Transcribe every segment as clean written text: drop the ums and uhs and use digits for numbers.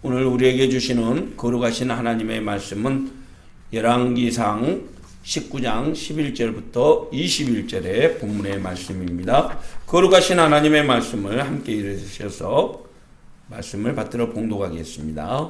오늘 우리에게 주시는 거룩하신 하나님의 말씀은 열왕기상 19장 11절부터 21절의 본문의 말씀입니다. 거룩하신 하나님의 말씀을 함께 읽으셔서 말씀을 받들어 봉독하겠습니다.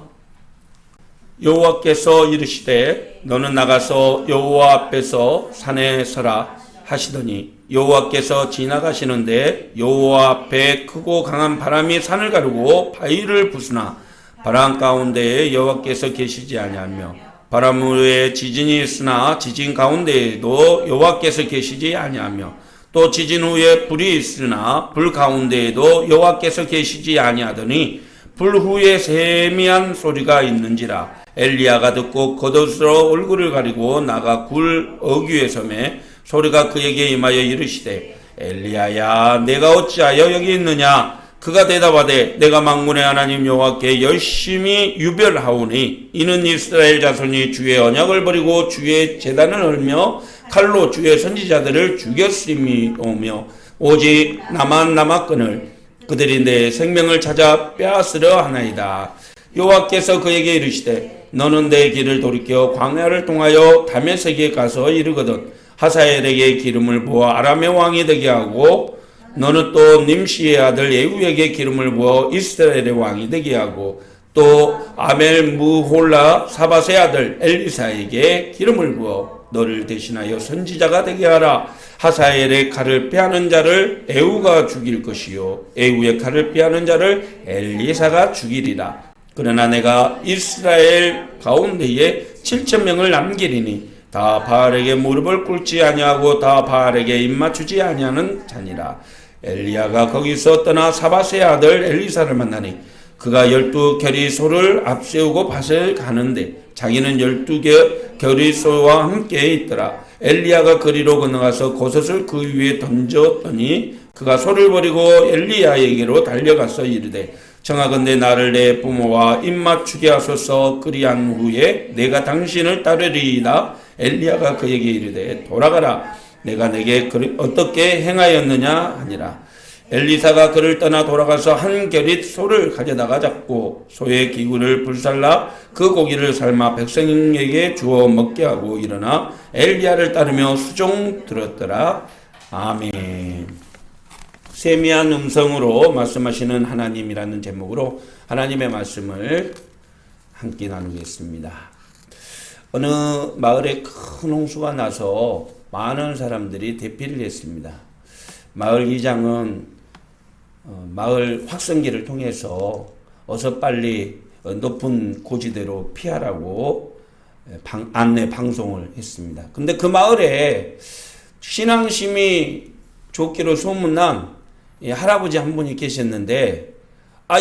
여호와께서 이르시되 너는 나가서 여호와 앞에서 산에 서라 하시더니 여호와께서 지나가시는데 여호와 앞에 크고 강한 바람이 산을 가르고 바위를 부수나 바람 가운데에 여호와께서 계시지 아니하며 바람 후에 지진이 있으나 지진 가운데에도 여호와께서 계시지 아니하며 또 지진 후에 불이 있으나 불 가운데에도 여호와께서 계시지 아니하더니 불 후에 세미한 소리가 있는지라. 엘리야가 듣고 겉옷으로 얼굴을 가리고 나가 굴 어귀에 서매 소리가 그에게 임하여 이르시되 엘리야야 내가 어찌하여 여기 있느냐. 그가 대답하되 내가 만군의 하나님 여호와께 열심히 유별하오니 이는 이스라엘 자손이 주의 언약을 버리고 주의 제단을 헐며 칼로 주의 선지자들을 죽였음이오며 오직 나만 남았거늘 그들이 내 생명을 찾아 빼앗으려 하나이다. 여호와께서 그에게 이르시되 너는 내 길을 돌이켜 광야를 통하여 다메섹에 가서 이르거든 하사엘에게 기름을 부어 아람의 왕이 되게 하고 너는 또 님시의 아들 예후에게 기름을 부어 이스라엘의 왕이 되게 하고 또 아멜 무홀라 사밧의 아들 엘리사에게 기름을 부어 너를 대신하여 선지자가 되게 하라. 하사엘의 칼을 빼앗는 자를 에후가 죽일 것이요 에후의 칼을 빼앗는 자를 엘리사가 죽이리라. 그러나 내가 이스라엘 가운데에 7,000명을 남기리니 다 바알에게 무릎을 꿇지 아니하고 다 바알에게 입맞추지 아니하는 자니라. 엘리야가 거기서 떠나 사밧의 아들 엘리사를 만나니 그가 12겨리 소를 앞세우고 밭을 가는데 자기는 12겨리 소와 함께 있더라. 엘리야가 그리로 건너가서 겉옷을 그 위에 던졌더니 그가 소를 버리고 엘리야에게로 달려가서 이르되 청하건대 나를 내 부모와 입맞추게 하소서. 그리한 후에 내가 당신을 따르리이다. 엘리야가 그에게 이르되 돌아가라. 내가 내게 어떻게 행하였느냐 하니라. 엘리사가 그를 떠나 돌아가서 한 겨릿 소를 가져다가 잡고 소의 기구를 불살라 그 고기를 삶아 백성에게 주어 먹게 하고 일어나 엘리야를 따르며 수종 들었더라. 아멘. 세미한 음성으로 말씀하시는 하나님이라는 제목으로 하나님의 말씀을 함께 나누겠습니다. 어느 마을에 큰 홍수가 나서 많은 사람들이 대피를 했습니다. 마을 이장은 마을 확성기를 통해서 어서 빨리 높은 고지대로 피하라고 안내 방송을 했습니다. 근데 그 마을에 신앙심이 좋기로 소문난 할아버지 한 분이 계셨는데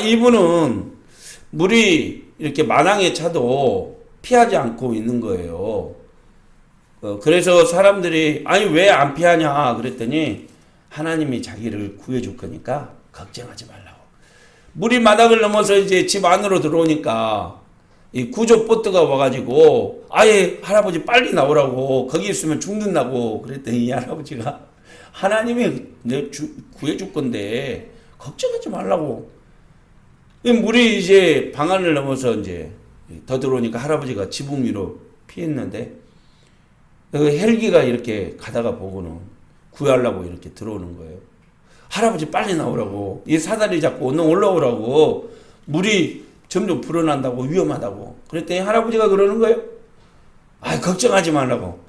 이분은 물이 이렇게 마당에 차도 피하지 않고 있는 거예요. 그래서 사람들이 왜 안 피하냐 그랬더니 하나님이 자기를 구해줄 거니까 걱정하지 말라고. 물이 마당을 넘어서 이제 집 안으로 들어오니까 이 구조보트가 와가지고 아예 할아버지 빨리 나오라고 거기 있으면 죽는다고 그랬더니 이 할아버지가 하나님이 내 구해줄 건데 걱정하지 말라고. 물이 이제 방안을 넘어서 이제 더 들어오니까 할아버지가 지붕 위로 피했는데 헬기가 이렇게 가다가 보고는 구하려고 이렇게 들어오는 거예요. 할아버지 빨리 나오라고. 이 사다리 잡고 얼른 올라오라고. 물이 점점 불어난다고 위험하다고. 그랬더니 할아버지가 그러는 거예요. 걱정하지 말라고.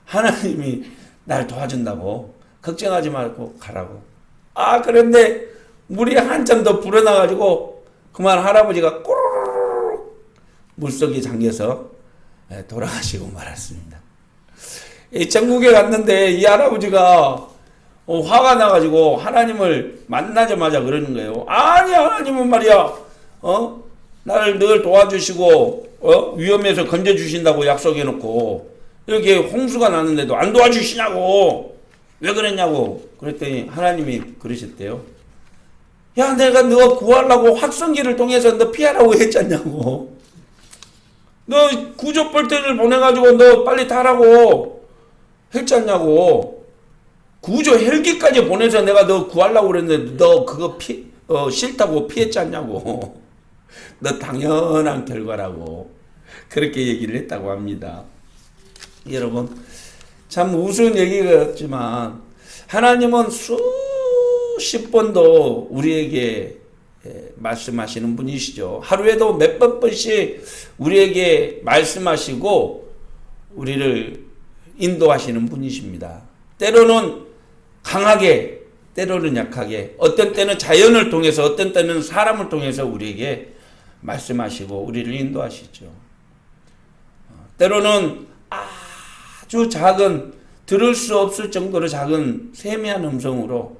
하나님이 날 도와준다고. 걱정하지 말고 가라고. 그런데 물이 한참 더 불어나가지고 그만 할아버지가 꼬르륵 물속에 잠겨서 돌아가시고 말았습니다. 천국에 갔는데 이 할아버지가 화가 나가지고 하나님을 만나자마자 그러는 거예요. 아니 하나님은 말이야 나를 늘 도와주시고 위험에서 건져주신다고 약속해놓고 이렇게 홍수가 났는데도 안 도와주시냐고. 왜 그랬냐고. 그랬더니 하나님이 그러셨대요. 야 내가 너 구하려고 확성기를 통해서 너 피하라고 했잖냐고. 너 구조볼트를 보내가지고 너 빨리 타라고 했잖냐고. 구조 헬기까지 보내서 내가 너 구하려고 그랬는데 너 그거 싫다고 피했잖냐고. 너 당연한 결과라고 그렇게 얘기를 했다고 합니다. 여러분, 참 우스운 얘기 같지만 하나님은 수십 번도 우리에게 말씀하시는 분이시죠. 하루에도 몇백 번씩 우리에게 말씀하시고 우리를 인도하시는 분이십니다. 때로는 강하게, 때로는 약하게, 어떤 때는 자연을 통해서, 어떤 때는 사람을 통해서 우리에게 말씀하시고 우리를 인도하시죠. 때로는 아주 작은, 들을 수 없을 정도로 작은 세미한 음성으로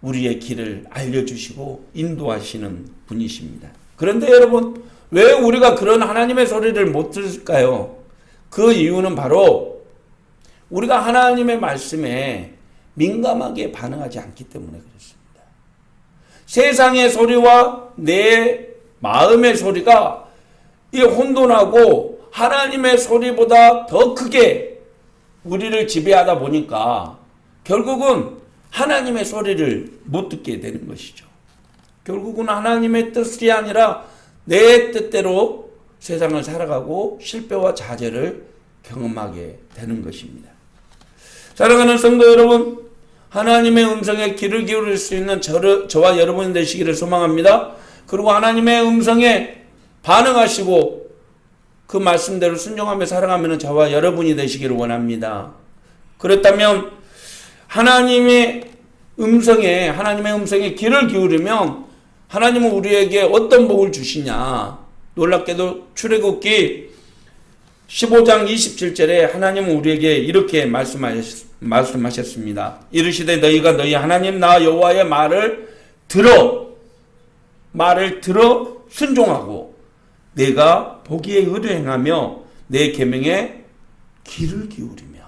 우리의 길을 알려주시고 인도하시는 분이십니다. 그런데 여러분, 왜 우리가 그런 하나님의 소리를 못 들을까요? 그 이유는 바로 우리가 하나님의 말씀에 민감하게 반응하지 않기 때문에 그렇습니다. 세상의 소리와 내 마음의 소리가 이 혼돈하고 하나님의 소리보다 더 크게 우리를 지배하다 보니까 결국은 하나님의 소리를 못 듣게 되는 것이죠. 결국은 하나님의 뜻이 아니라 내 뜻대로 세상을 살아가고 실패와 좌절을 경험하게 되는 것입니다. 사랑하는 성도 여러분, 하나님의 음성에 귀를 기울일 수 있는 저와 여러분이 되시기를 소망합니다. 그리고 하나님의 음성에 반응하시고 그 말씀대로 순종하며 살아가면 저와 여러분이 되시기를 원합니다. 그렇다면 하나님의 음성에 귀를 기울이면 하나님은 우리에게 어떤 복을 주시냐. 놀랍게도 출애굽기 15장 27절에 하나님은 우리에게 이렇게 말씀하셨습니다. 이르시되 너희가 너희 하나님 나 여호와의 말을 들어 순종하고 내가 보기에 의를 행하며 내 계명에 귀를 기울이며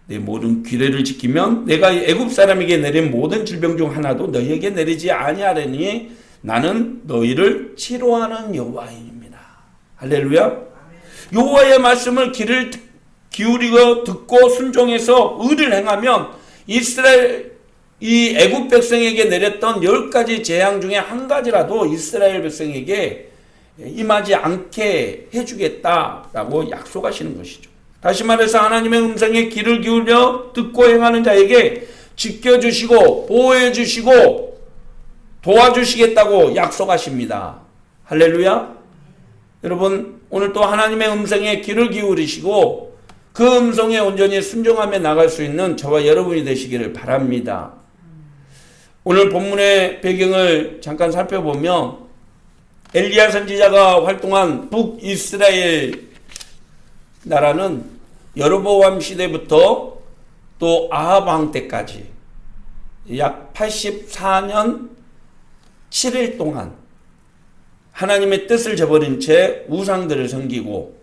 내 모든 규례를 지키면 내가 애굽 사람에게 내린 모든 질병 중 하나도 너희에게 내리지 아니하려니 나는 너희를 치료하는 여호와이니라. 할렐루야. 여호와의 말씀을 귀를 기울이고 듣고 순종해서 의를 행하면 이 애굽 백성에게 내렸던 10가지 재앙 중에 한 가지라도 이스라엘 백성에게 임하지 않게 해주겠다라고 약속하시는 것이죠. 다시 말해서 하나님의 음성에 귀를 기울여 듣고 행하는 자에게 지켜주시고 보호해주시고 도와주시겠다고 약속하십니다. 할렐루야. 여러분, 오늘 또 하나님의 음성에 귀를 기울이시고 그 음성에 온전히 순종하며 나갈 수 있는 저와 여러분이 되시기를 바랍니다. 오늘 본문의 배경을 잠깐 살펴보면 엘리야 선지자가 활동한 북이스라엘 나라는 여로보암 시대부터 또 아합 왕 때까지 약 84년 7일 동안 하나님의 뜻을 저버린 채 우상들을 섬기고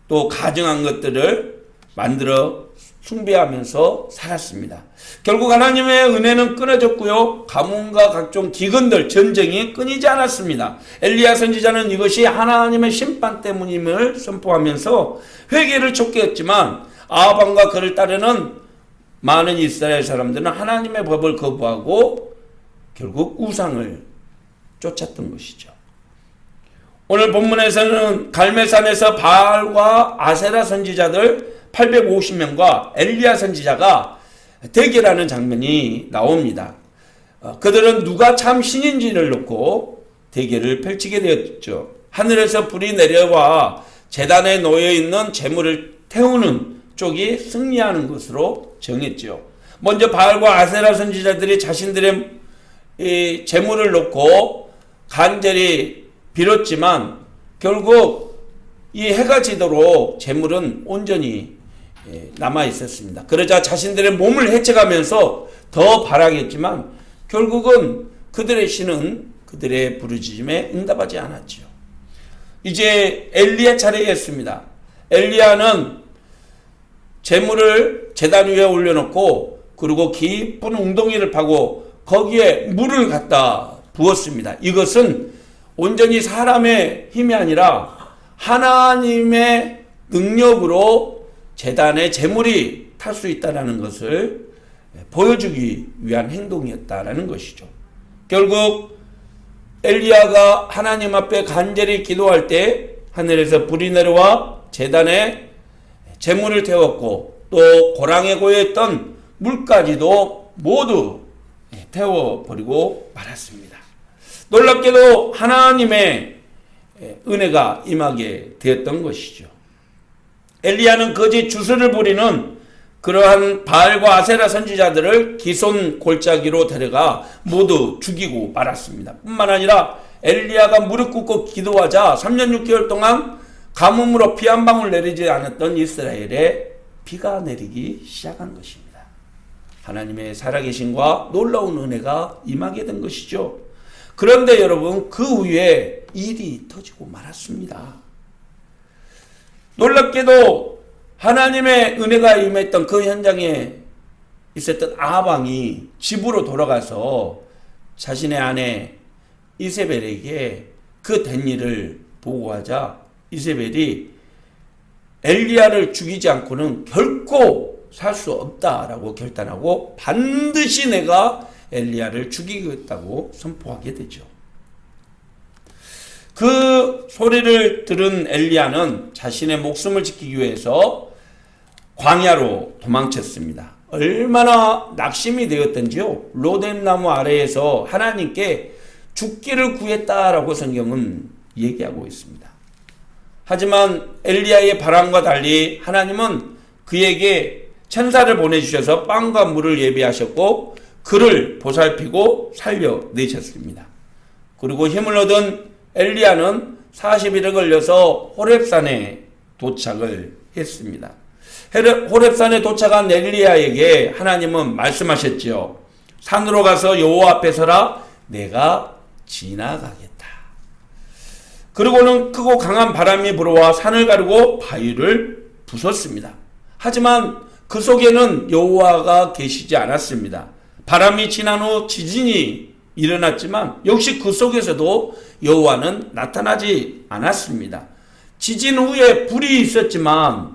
또 가증한 것들을 만들어 숭배하면서 살았습니다. 결국 하나님의 은혜는 끊어졌고요. 가뭄과 각종 기근들, 전쟁이 끊이지 않았습니다. 엘리야 선지자는 이것이 하나님의 심판 때문임을 선포하면서 회개를 촉구했지만 아합 왕과 그를 따르는 많은 이스라엘 사람들은 하나님의 법을 거부하고 결국 우상을 쫓았던 것이죠. 오늘 본문에서는 갈멜산에서 바알과 아세라 선지자들 850명과 엘리야 선지자가 대결하는 장면이 나옵니다. 그들은 누가 참 신인지를 놓고 대결을 펼치게 되었죠. 하늘에서 불이 내려와 제단에 놓여있는 재물을 태우는 쪽이 승리하는 것으로 정했죠. 먼저 바알과 아세라 선지자들이 자신들의 이 재물을 놓고 간절히 빌었지만 결국 이 해가 지도록 재물은 온전히 남아 있었습니다. 그러자 자신들의 몸을 해쳐가면서 더 바라겠지만 결국은 그들의 신은 그들의 부르짖음에 응답하지 않았지요. 이제 엘리야 차례였습니다. 엘리야는 재물을 제단 위에 올려놓고 그리고 깊은 웅덩이를 파고 거기에 물을 갖다 부었습니다. 이것은 온전히 사람의 힘이 아니라 하나님의 능력으로 제단에 재물이 탈 수 있다는 것을 보여주기 위한 행동이었다라는 것이죠. 결국 엘리야가 하나님 앞에 간절히 기도할 때 하늘에서 불이 내려와 제단에 재물을 태웠고 또 고랑에 고여있던 물까지도 모두 태워버리고 말았습니다. 놀랍게도 하나님의 은혜가 임하게 되었던 것이죠. 엘리야는 거짓 주술을 부리는 그러한 바알과 아세라 선지자들을 기손 골짜기로 데려가 모두 죽이고 말았습니다. 뿐만 아니라 엘리야가 무릎 꿇고 기도하자 3년 6개월 동안 가뭄으로 피 한 방울 내리지 않았던 이스라엘에 비가 내리기 시작한 것입니다. 하나님의 살아계심과 놀라운 은혜가 임하게 된 것이죠. 그런데 여러분, 그 후에 일이 터지고 말았습니다. 놀랍게도 하나님의 은혜가 임했던 그 현장에 있었던 아합왕이 집으로 돌아가서 자신의 아내 이세벨에게 그 된 일을 보고하자 이세벨이 엘리야를 죽이지 않고는 결코 살 수 없다라고 결단하고 반드시 내가 엘리야를 죽이겠다고 선포하게 되죠. 그 소리를 들은 엘리야는 자신의 목숨을 지키기 위해서 광야로 도망쳤습니다. 얼마나 낙심이 되었던지요. 로뎀나무 아래에서 하나님께 죽기를 구했다라고 성경은 얘기하고 있습니다. 하지만 엘리야의 바람과 달리 하나님은 그에게 천사를 보내주셔서 빵과 물을 예비하셨고 그를 보살피고 살려내셨습니다. 그리고 힘을 얻은 엘리야는 40일에 걸려서 호렙산에 도착을 했습니다. 호렙산에 도착한 엘리야에게 하나님은 말씀하셨지요. 산으로 가서 여호와 앞에 서라. 내가 지나가겠다. 그리고는 크고 강한 바람이 불어와 산을 가르고 바위를 부쉈습니다. 하지만 그 속에는 여호와가 계시지 않았습니다. 바람이 지난 후 지진이 일어났지만 역시 그 속에서도 여호와는 나타나지 않았습니다. 지진 후에 불이 있었지만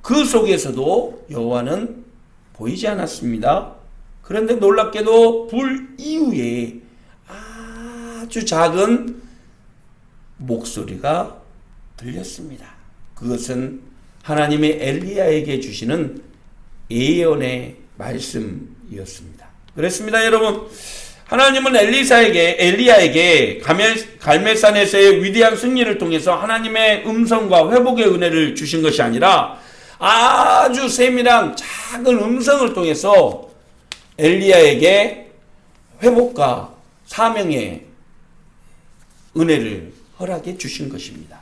그 속에서도 여호와는 보이지 않았습니다. 그런데 놀랍게도 불 이후에 아주 작은 목소리가 들렸습니다. 그것은 하나님의 엘리야에게 주시는 예언의 말씀이었습니다. 그렇습니다, 여러분. 하나님은 엘리야에게 갈멜산에서의 위대한 승리를 통해서 하나님의 음성과 회복의 은혜를 주신 것이 아니라 아주 세밀한 작은 음성을 통해서 엘리야에게 회복과 사명의 은혜를 허락해 주신 것입니다.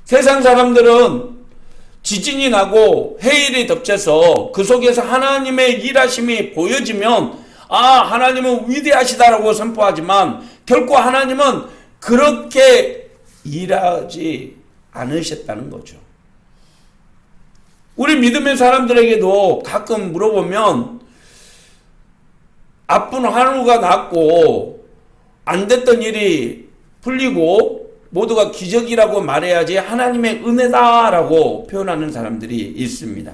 세상 사람들은 지진이 나고 해일이 덮쳐서 그 속에서 하나님의 일하심이 보여지면 하나님은 위대하시다라고 선포하지만 결코 하나님은 그렇게 일하지 않으셨다는 거죠. 우리 믿음의 사람들에게도 가끔 물어보면 아픈 한우가 났고 안 됐던 일이 풀리고 모두가 기적이라고 말해야지 하나님의 은혜다라고 표현하는 사람들이 있습니다.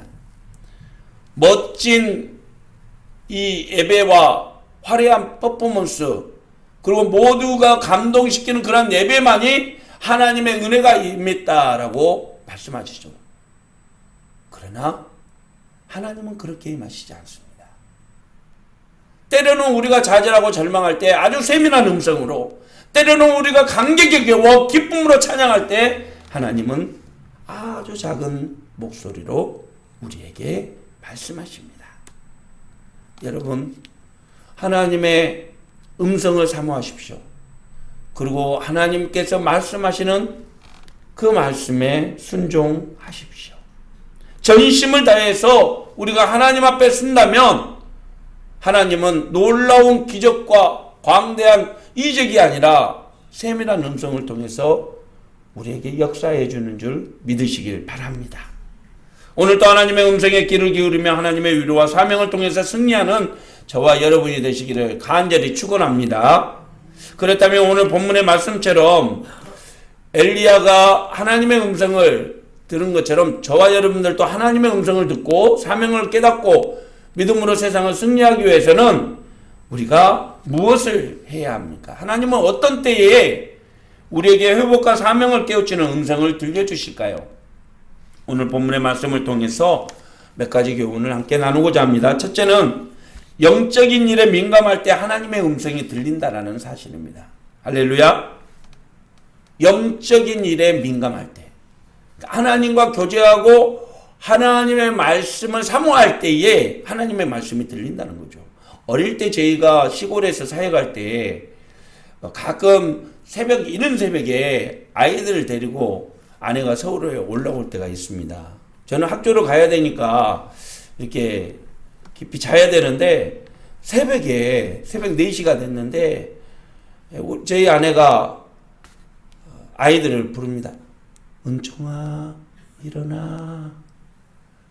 멋진 이 예배와 화려한 퍼포먼스 그리고 모두가 감동시키는 그런 예배만이 하나님의 은혜가 임했다라고 말씀하시죠. 그러나 하나님은 그렇게 임하시지 않습니다. 때로는 우리가 좌절하고 절망할 때 아주 세밀한 음성으로, 때로는 우리가 감격에 겨워 기쁨으로 찬양할 때 하나님은 아주 작은 목소리로 우리에게 말씀하십니다. 여러분, 하나님의 음성을 사모하십시오. 그리고 하나님께서 말씀하시는 그 말씀에 순종하십시오. 전심을 다해서 우리가 하나님 앞에 쓴다면 하나님은 놀라운 기적과 광대한 이적이 아니라 세밀한 음성을 통해서 우리에게 역사해 주는 줄 믿으시길 바랍니다. 오늘도 하나님의 음성에 귀를 기울이며 하나님의 위로와 사명을 통해서 승리하는 저와 여러분이 되시기를 간절히 축원합니다. 그렇다면 오늘 본문의 말씀처럼 엘리야가 하나님의 음성을 들은 것처럼 저와 여러분들도 하나님의 음성을 듣고 사명을 깨닫고 믿음으로 세상을 승리하기 위해서는 우리가 무엇을 해야 합니까? 하나님은 어떤 때에 우리에게 회복과 사명을 깨우치는 음성을 들려주실까요? 오늘 본문의 말씀을 통해서 몇 가지 교훈을 함께 나누고자 합니다. 첫째는 영적인 일에 민감할 때 하나님의 음성이 들린다라는 사실입니다. 할렐루야. 영적인 일에 민감할 때, 하나님과 교제하고 하나님의 말씀을 사모할 때에 하나님의 말씀이 들린다는 거죠. 어릴 때 저희가 시골에서 사역할 때 가끔 이른 새벽에 아이들을 데리고 아내가 서울에 올라올 때가 있습니다. 저는 학교로 가야 되니까 이렇게 깊이 자야 되는데 새벽 4시가 됐는데 저희 아내가 아이들을 부릅니다. 은총아 일어나.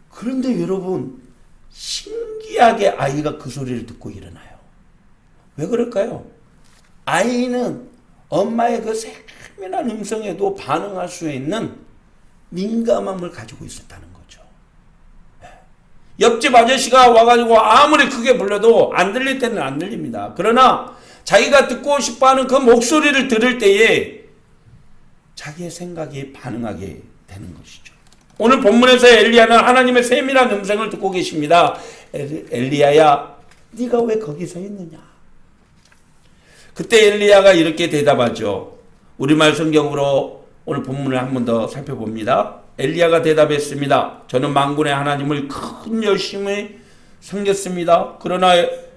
그런데 여러분 신기하게 아이가 그 소리를 듣고 일어나요. 왜 그럴까요? 아이는 엄마의 그 세밀한 음성에도 반응할 수 있는 민감함을 가지고 있었다는 거죠. 옆집 아저씨가 와가지고 아무리 크게 불러도 안 들릴 때는 안 들립니다. 그러나 자기가 듣고 싶어하는 그 목소리를 들을 때에 자기의 생각이 반응하게 되는 것이죠. 오늘 본문에서 엘리야는 하나님의 세밀한 음성을 듣고 계십니다. 엘리야야, 네가 왜 거기 서 있느냐? 그때 엘리야가 이렇게 대답하죠. 우리말 성경으로 오늘 본문을 한 번 더 살펴봅니다. 엘리야가 대답했습니다. 저는 만군의 하나님을 큰 열심히 섬겼습니다. 그러나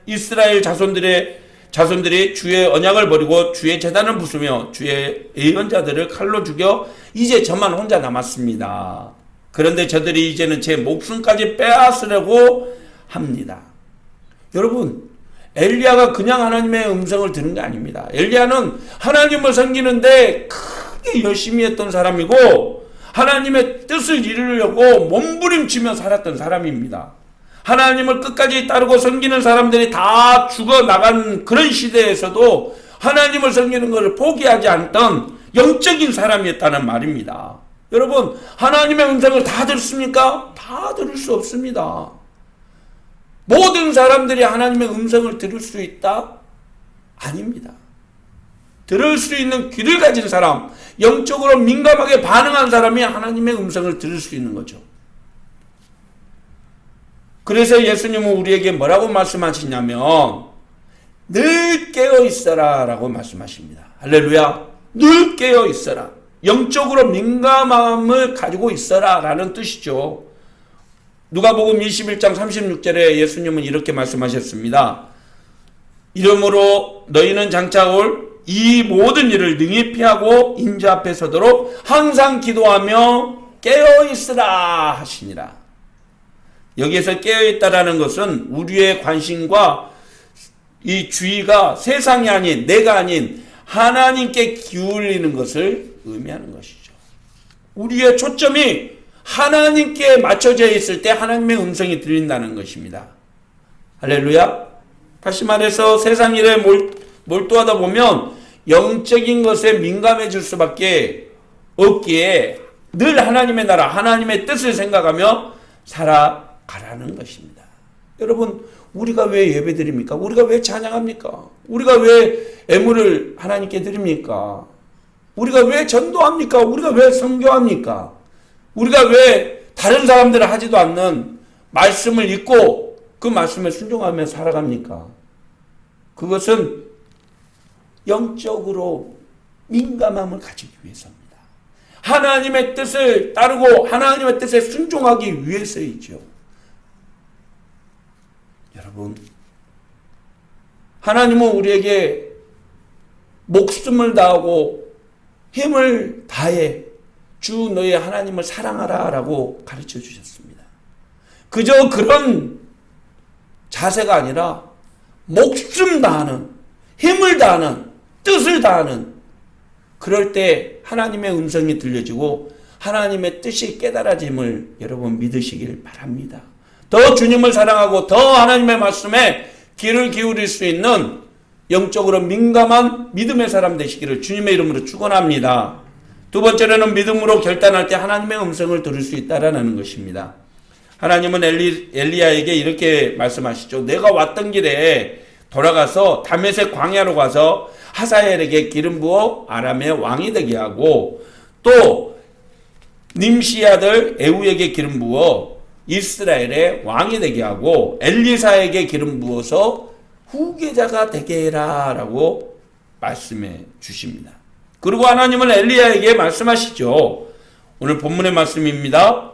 이스라엘 자손들이 주의 언약을 버리고 주의 제단을 부수며 주의 예언자들을 칼로 죽여 이제 저만 혼자 남았습니다. 그런데 저들이 이제는 제 목숨까지 빼앗으려고 합니다. 여러분, 엘리야가 그냥 하나님의 음성을 들은 게 아닙니다. 엘리야는 하나님을 섬기는데 크게 열심히 했던 사람이고 하나님의 뜻을 이루려고 몸부림치며 살았던 사람입니다. 하나님을 끝까지 따르고 섬기는 사람들이 다 죽어나간 그런 시대에서도 하나님을 섬기는 것을 포기하지 않던 영적인 사람이었다는 말입니다. 여러분, 하나님의 음성을 다 듣습니까? 다 들을 수 없습니다. 모든 사람들이 하나님의 음성을 들을 수 있다? 아닙니다. 들을 수 있는 귀를 가진 사람, 영적으로 민감하게 반응한 사람이 하나님의 음성을 들을 수 있는 거죠. 그래서 예수님은 우리에게 뭐라고 말씀하시냐면 늘 깨어 있어라 라고 말씀하십니다. 할렐루야. 늘 깨어 있어라. 영적으로 민감함을 가지고 있어라 라는 뜻이죠. 누가복음 21장 36절에 예수님은 이렇게 말씀하셨습니다. 이러므로 너희는 장차 올 이 모든 일을 능히 피하고 인자 앞에 서도록 항상 기도하며 깨어 있으라 하시니라. 여기에서 깨어있다라는 것은 우리의 관심과 이 주의가 세상이 아닌, 내가 아닌 하나님께 기울이는 것을 의미하는 것이죠. 우리의 초점이 하나님께 맞춰져 있을 때 하나님의 음성이 들린다는 것입니다. 할렐루야. 다시 말해서 세상 일에 몰두하다 보면 영적인 것에 민감해질 수밖에 없기에 늘 하나님의 나라, 하나님의 뜻을 생각하며 살아가라는 것입니다. 여러분, 우리가 왜 예배드립니까? 우리가 왜 찬양합니까? 우리가 왜 애물을 하나님께 드립니까? 우리가 왜 전도합니까? 우리가 왜 선교합니까? 우리가 왜 다른 사람들은 하지도 않는 말씀을 읽고 그 말씀에 순종하며 살아갑니까? 그것은 영적으로 민감함을 가지기 위해서입니다. 하나님의 뜻을 따르고 하나님의 뜻에 순종하기 위해서이죠. 여러분, 하나님은 우리에게 목숨을 다하고 힘을 다해 주 너의 하나님을 사랑하라 라고 가르쳐 주셨습니다. 그저 그런 자세가 아니라 목숨 다하는, 힘을 다하는, 뜻을 다하는, 그럴 때 하나님의 음성이 들려지고 하나님의 뜻이 깨달아짐을 여러분 믿으시길 바랍니다. 더 주님을 사랑하고 더 하나님의 말씀에 귀를 기울일 수 있는 영적으로 민감한 믿음의 사람 되시기를 주님의 이름으로 축원합니다. 두 번째로는 믿음으로 결단할 때 하나님의 음성을 들을 수 있다라는 것입니다. 하나님은 엘리야에게 이렇게 말씀하시죠. 내가 왔던 길에 돌아가서 다메섹 광야로 가서 하사엘에게 기름 부어 아람의 왕이 되게 하고, 또 님시 아들 에후에게 기름 부어 이스라엘의 왕이 되게 하고, 엘리사에게 기름 부어서 후계자가 되게 해라 라고 말씀해 주십니다. 그리고 하나님은 엘리야에게 말씀하시죠. 오늘 본문의 말씀입니다.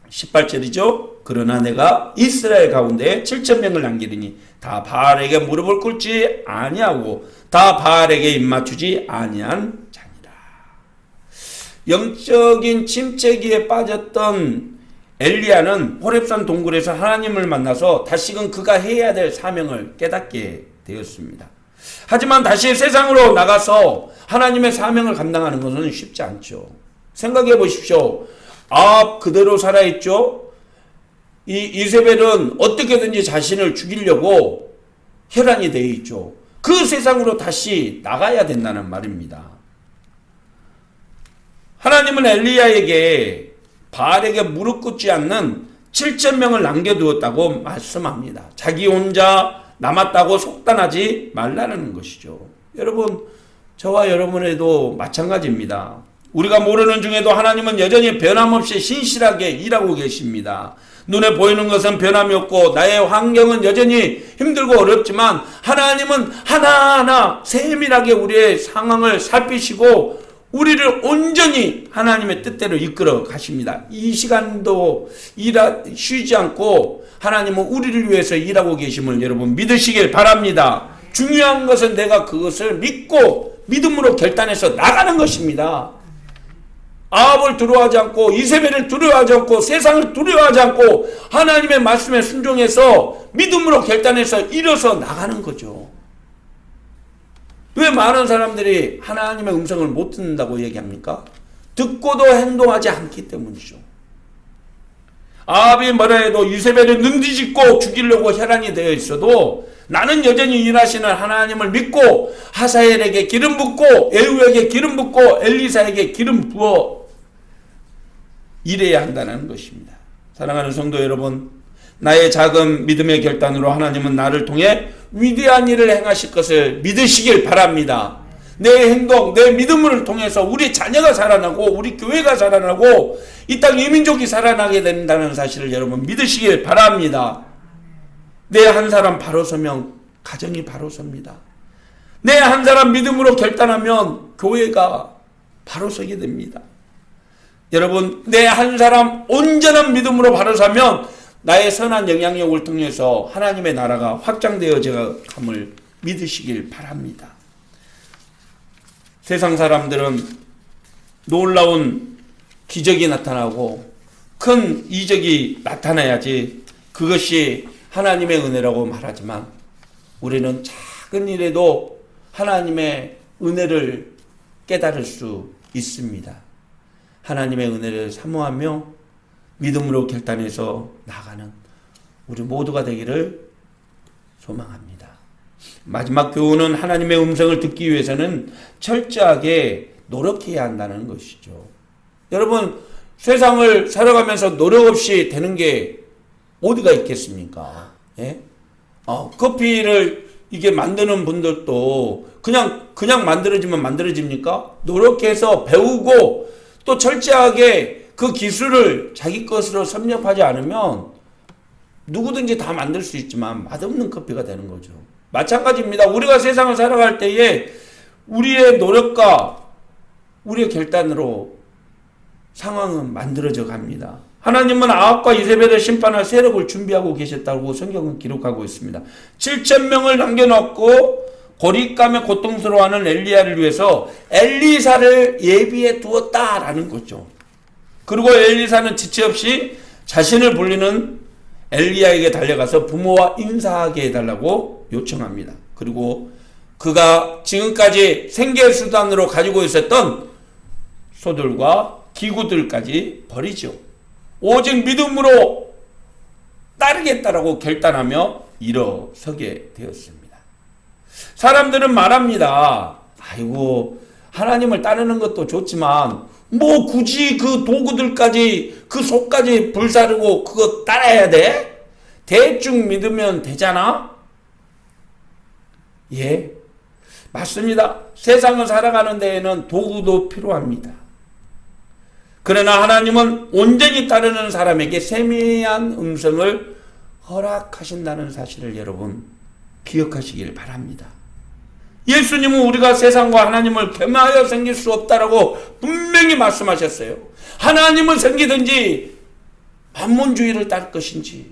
18절이죠. 그러나 내가 이스라엘 가운데 7,000명을 남기리니 다 바알에게 무릎을 꿇지 아니하고 다 바알에게 입맞추지 아니한 자니라. 영적인 침체기에 빠졌던 엘리야는 호렙산 동굴에서 하나님을 만나서 다시금 그가 해야 될 사명을 깨닫게 되었습니다. 하지만 다시 세상으로 나가서 하나님의 사명을 감당하는 것은 쉽지 않죠. 생각해 보십시오. 아합 그대로 살아있죠. 이 이세벨은 어떻게든지 자신을 죽이려고 혈안이 되어 있죠. 그 세상으로 다시 나가야 된다는 말입니다. 하나님은 엘리야에게 바알에게 무릎 꿇지 않는 7,000명을 남겨두었다고 말씀합니다. 자기 혼자 남았다고 속단하지 말라는 것이죠. 여러분, 저와 여러분에도 마찬가지입니다. 우리가 모르는 중에도 하나님은 여전히 변함없이 신실하게 일하고 계십니다. 눈에 보이는 것은 변함이 없고 나의 환경은 여전히 힘들고 어렵지만 하나님은 하나하나 세밀하게 우리의 상황을 살피시고 우리를 온전히 하나님의 뜻대로 이끌어 가십니다. 이 시간도 쉬지 않고 하나님은 우리를 위해서 일하고 계심을 여러분 믿으시길 바랍니다. 중요한 것은 내가 그것을 믿고 믿음으로 결단해서 나가는 것입니다. 아합을 두려워하지 않고 이세벨을 두려워하지 않고 세상을 두려워하지 않고 하나님의 말씀에 순종해서 믿음으로 결단해서 일어서 나가는 거죠. 왜 많은 사람들이 하나님의 음성을 못 듣는다고 얘기합니까? 듣고도 행동하지 않기 때문이죠. 아합이 뭐라 해도 이세벨을 눈뒤집고 죽이려고 혈안이 되어 있어도 나는 여전히 일하시는 하나님을 믿고 하사엘에게 기름 붓고 에후에게 기름 붓고 엘리사에게 기름 부어 일해야 한다는 것입니다. 사랑하는 성도 여러분, 나의 작은 믿음의 결단으로 하나님은 나를 통해 위대한 일을 행하실 것을 믿으시길 바랍니다. 내 행동, 내 믿음을 통해서 우리 자녀가 살아나고 우리 교회가 살아나고 이 땅 이민족이 살아나게 된다는 사실을 여러분 믿으시길 바랍니다. 내 한 사람 바로 서면 가정이 바로 섭니다. 내 한 사람 믿음으로 결단하면 교회가 바로 서게 됩니다. 여러분, 내 한 사람 온전한 믿음으로 바로 서면 나의 선한 영향력을 통해서 하나님의 나라가 확장되어져 감을 믿으시길 바랍니다. 세상 사람들은 놀라운 기적이 나타나고 큰 이적이 나타나야지 그것이 하나님의 은혜라고 말하지만 우리는 작은 일에도 하나님의 은혜를 깨달을 수 있습니다. 하나님의 은혜를 사모하며 믿음으로 결단해서 나가는 우리 모두가 되기를 소망합니다. 마지막 교훈은 하나님의 음성을 듣기 위해서는 철저하게 노력해야 한다는 것이죠. 여러분, 세상을 살아가면서 노력 없이 되는 게 어디가 있겠습니까? 예? 커피를 이게 만드는 분들도 그냥 만들어지면 만들어집니까? 노력해서 배우고 또 철저하게 그 기술을 자기 것으로 섭렵하지 않으면 누구든지 다 만들 수 있지만 맛없는 커피가 되는 거죠. 마찬가지입니다. 우리가 세상을 살아갈 때에 우리의 노력과 우리의 결단으로 상황은 만들어져 갑니다. 하나님은 아합과 이세벨을 심판할 세력을 준비하고 계셨다고 성경은 기록하고 있습니다. 7,000명을 남겨놓고 고립감에 고통스러워하는 엘리야를 위해서 엘리사를 예비해 두었다라는 거죠. 그리고 엘리사는 지체 없이 자신을 불리는 엘리야에게 달려가서 부모와 인사하게 해달라고 요청합니다. 그리고 그가 지금까지 생계수단으로 가지고 있었던 소들과 기구들까지 버리죠. 오직 믿음으로 따르겠다라고 결단하며 일어서게 되었습니다. 사람들은 말합니다. 아이고, 하나님을 따르는 것도 좋지만 뭐 굳이 그 도구들까지 그 속까지 불사르고 그거 따라야 돼? 대충 믿으면 되잖아? 예, 맞습니다. 세상을 살아가는 데에는 도구도 필요합니다. 그러나 하나님은 온전히 따르는 사람에게 세미한 음성을 허락하신다는 사실을 여러분 기억하시길 바랍니다. 예수님은 우리가 세상과 하나님을 겸하여 섬길 수 없다라고 분명히 말씀하셨어요. 하나님을 섬기든지 만문주의를 따를 것인지,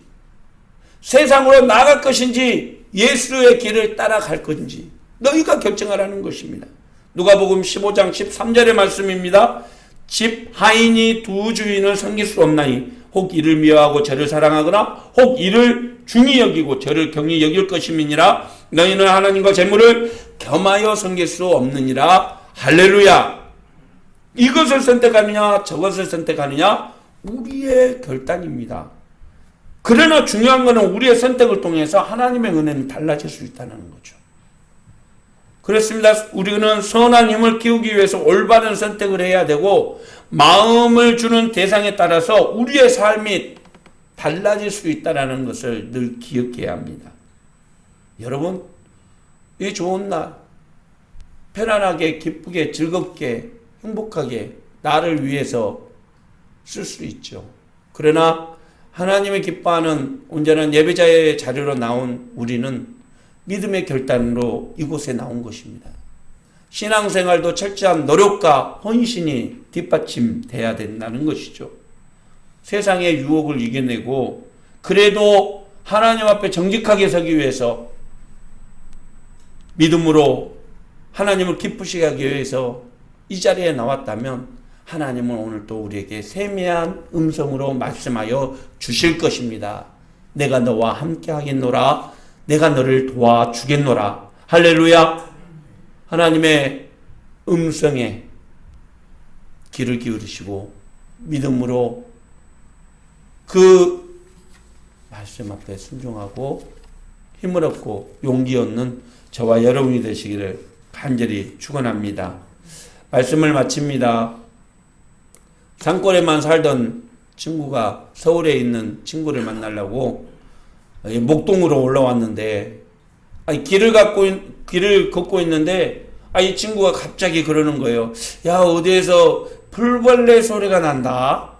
세상으로 나아갈 것인지, 예수의 길을 따라갈 건지 너희가 결정하라는 것입니다. 누가복음 15장 13절의 말씀입니다. 집 하인이 두 주인을 섬길 수 없나니 혹 이를 미워하고 저를 사랑하거나 혹 이를 중히 여기고 저를 경히 여길 것임이니라. 너희는 하나님과 재물을 겸하여 섬길 수 없느니라. 할렐루야. 이것을 선택하느냐 저것을 선택하느냐 우리의 결단입니다. 그러나 중요한 것은 우리의 선택을 통해서 하나님의 은혜는 달라질 수 있다는 거죠. 그렇습니다. 우리는 선한 힘을 키우기 위해서 올바른 선택을 해야 되고 마음을 주는 대상에 따라서 우리의 삶이 달라질 수 있다는 것을 늘 기억해야 합니다. 여러분, 이 좋은 날 편안하게 기쁘게 즐겁게 행복하게 나를 위해서 쓸 수 있죠. 그러나 하나님의 기뻐하는 온전한 예배자의 자리로 나온 우리는 믿음의 결단으로 이곳에 나온 것입니다. 신앙생활도 철저한 노력과 헌신이 뒷받침돼야 된다는 것이죠. 세상의 유혹을 이겨내고 그래도 하나님 앞에 정직하게 서기 위해서 믿음으로 하나님을 기쁘시게 하기 위해서 이 자리에 나왔다면 하나님은 오늘 또 우리에게 세미한 음성으로 말씀하여 주실 것입니다. 내가 너와 함께 하겠노라. 내가 너를 도와주겠노라. 할렐루야. 하나님의 음성에 귀를 기울이시고 믿음으로 그 말씀 앞에 순종하고 힘을 얻고 용기 얻는 저와 여러분이 되시기를 간절히 축원합니다. 말씀을 마칩니다. 산골에만 살던 친구가 서울에 있는 친구를 만나려고 목동으로 올라왔는데 길을 걷고 있는데 이 친구가 갑자기 그러는 거예요. 야, 어디에서 풀벌레 소리가 난다.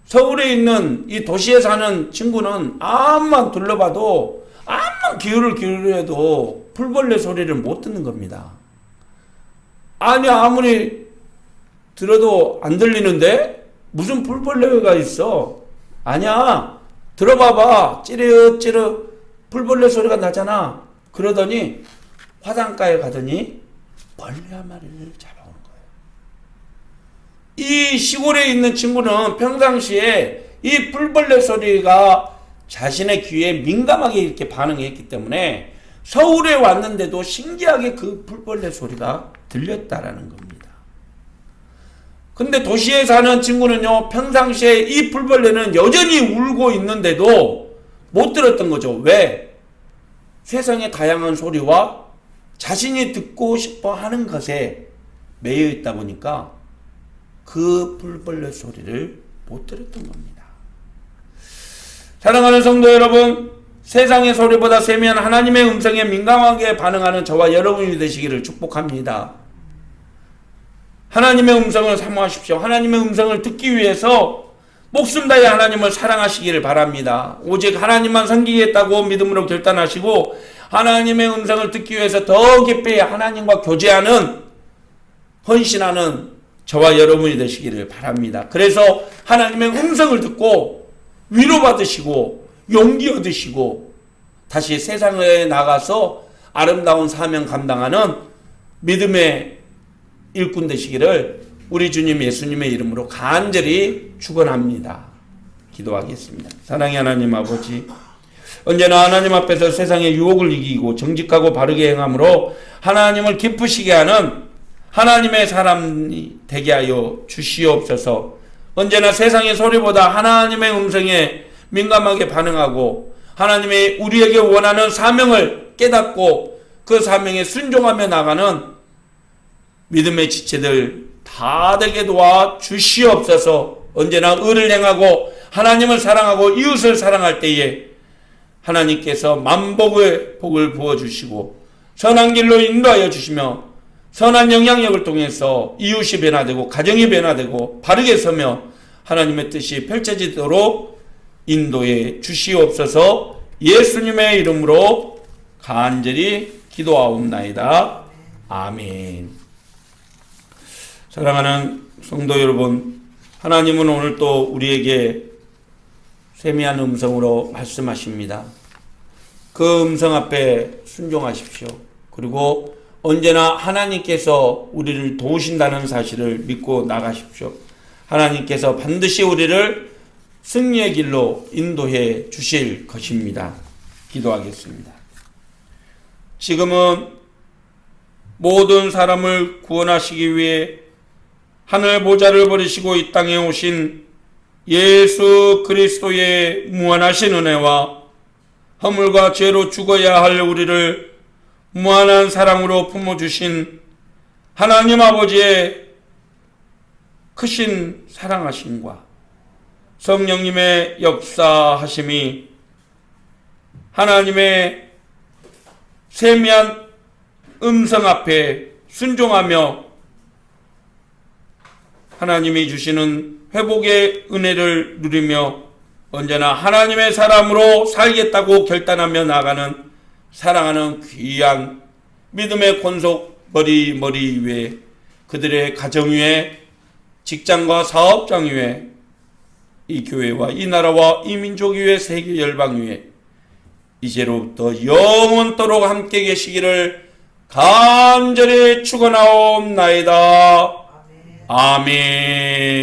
서울에 있는 이 도시에 사는 친구는 암만 둘러봐도 암만 귀를 기울여도 풀벌레 소리를 못 듣는 겁니다. 아니, 아무리 들어도 안 들리는데 무슨 풀벌레가 있어? 아니야. 들어봐봐. 찌릿찌릿 풀벌레 소리가 나잖아. 그러더니 화단가에 가더니 벌레 한 마리를 잡아오는 거예요. 이 시골에 있는 친구는 평상시에 이 풀벌레 소리가 자신의 귀에 민감하게 이렇게 반응했기 때문에 서울에 왔는데도 신기하게 그 풀벌레 소리가 들렸다라는 겁니다. 근데 도시에 사는 친구는요, 평상시에 이 풀벌레는 여전히 울고 있는데도 못 들었던 거죠. 왜? 세상의 다양한 소리와 자신이 듣고 싶어 하는 것에 매여 있다 보니까 그 풀벌레 소리를 못 들었던 겁니다. 사랑하는 성도 여러분, 세상의 소리보다 세미한 하나님의 음성에 민감하게 반응하는 저와 여러분이 되시기를 축복합니다. 하나님의 음성을 사모하십시오. 하나님의 음성을 듣기 위해서 목숨 다해 하나님을 사랑하시기를 바랍니다. 오직 하나님만 섬기겠다고 믿음으로 결단하시고 하나님의 음성을 듣기 위해서 더 깊이 하나님과 교제하는, 헌신하는 저와 여러분이 되시기를 바랍니다. 그래서 하나님의 음성을 듣고 위로받으시고 용기 얻으시고 다시 세상에 나가서 아름다운 사명 감당하는 믿음의 일꾼 되시기를 우리 주님 예수님의 이름으로 간절히 축원합니다. 기도하겠습니다. 사랑의 하나님 아버지, 언제나 하나님 앞에서 세상의 유혹을 이기고 정직하고 바르게 행함으로 하나님을 기쁘시게 하는 하나님의 사람이 되게 하여 주시옵소서. 언제나 세상의 소리보다 하나님의 음성에 민감하게 반응하고 하나님의 우리에게 원하는 사명을 깨닫고 그 사명에 순종하며 나가는 믿음의 지체들 다 되게 도와 주시옵소서. 언제나 의를 행하고 하나님을 사랑하고 이웃을 사랑할 때에 하나님께서 만복의 복을 부어주시고 선한 길로 인도하여 주시며 선한 영향력을 통해서 이웃이 변화되고 가정이 변화되고 바르게 서며 하나님의 뜻이 펼쳐지도록 인도해 주시옵소서. 예수님의 이름으로 간절히 기도하옵나이다. 아멘. 사랑하는 성도 여러분, 하나님은 오늘 또 우리에게 세미한 음성으로 말씀하십니다. 그 음성 앞에 순종하십시오. 그리고 언제나 하나님께서 우리를 도우신다는 사실을 믿고 나가십시오. 하나님께서 반드시 우리를 승리의 길로 인도해 주실 것입니다. 기도하겠습니다. 지금은 모든 사람을 구원하시기 위해 하늘 보좌를 버리시고 이 땅에 오신 예수 그리스도의 무한하신 은혜와 허물과 죄로 죽어야 할 우리를 무한한 사랑으로 품어주신 하나님 아버지의 크신 사랑하심과 성령님의 역사하심이 하나님의 세미한 음성 앞에 순종하며 하나님이 주시는 회복의 은혜를 누리며 언제나 하나님의 사람으로 살겠다고 결단하며 나가는 사랑하는 귀한 믿음의 권속머리 위에 그들의 가정 위에 직장과 사업장 위에 이 교회와 이 나라와 이 민족 위에 세계 열방 위에 이제로부터 영원토록 함께 계시기를 간절히 축원하옵나이다. 아멘.